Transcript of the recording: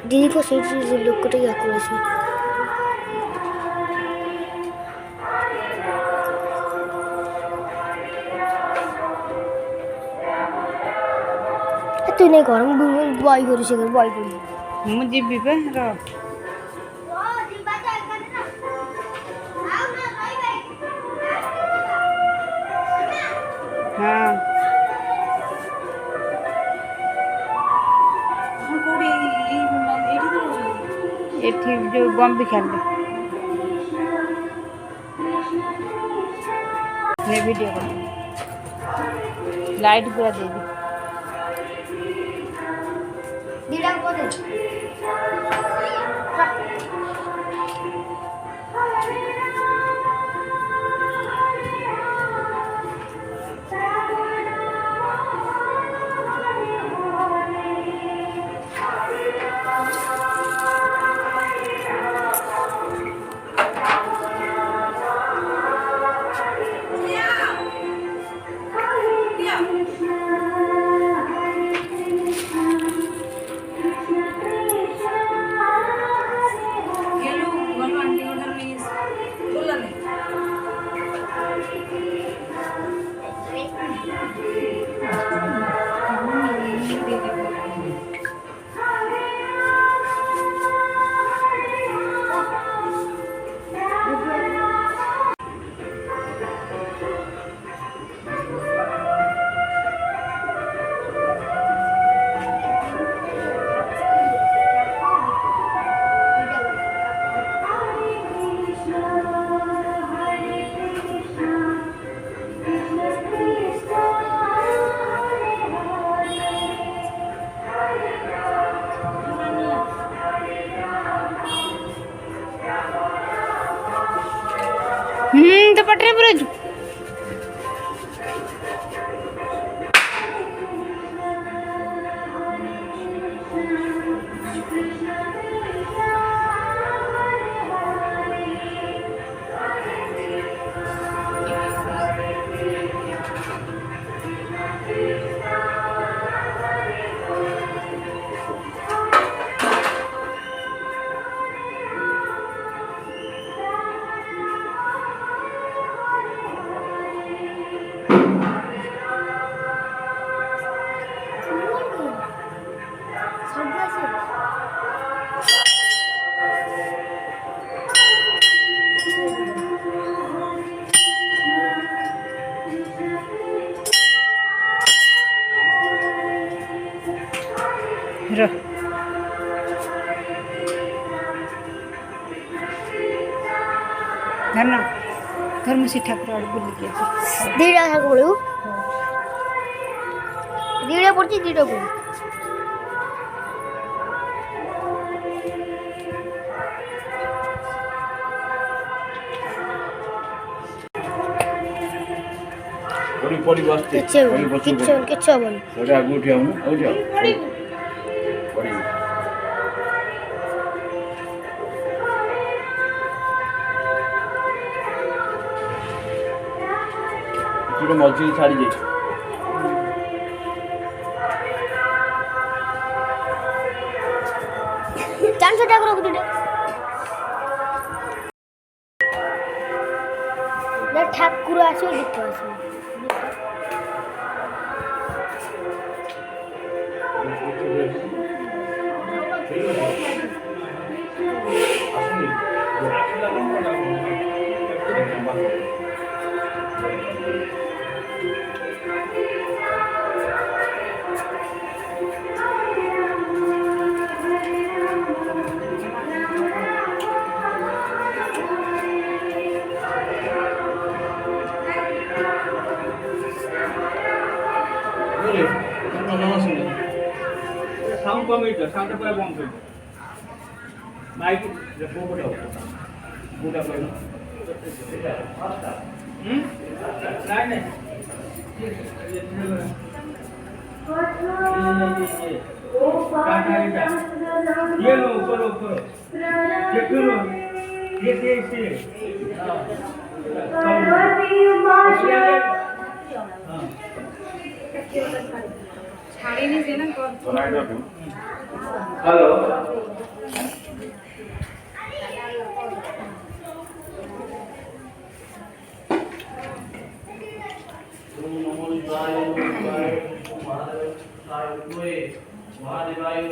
দিদি তো সেই লোকটাই করেছে। তুই নেই গরম বয় করিস বয় করি ମୁଁ ଯିବି ବା ରହ। ହଁ ଏଠି ଯୋଉ ବମ୍ବି ଖାଲି ଭିଡ଼ିଓ କର ଲାଇଟ୍ ପୁରା ଦେଇଦି तो पटरे पर धरना धर्म से ठाकुर आड़ बुल के दीड़ा ठाकुर दीड़ा पड़ती दीड़ा को पड़ी पड़ी बसते किच्छे बोल ओरे आगु उठियाउ न हो जाओ पड़ी तुरो मौजी छाड़ी दे चांस ठाकुर को दे ठाकुर आसो देखो आसो साउंड कम है साउंड पूरा बंद कर माइक जब वो बताओ बूटा पर नहीं ये लो ऊपर ये करो ये ছাড়িনি যে না হ্যালো মহাদেবায়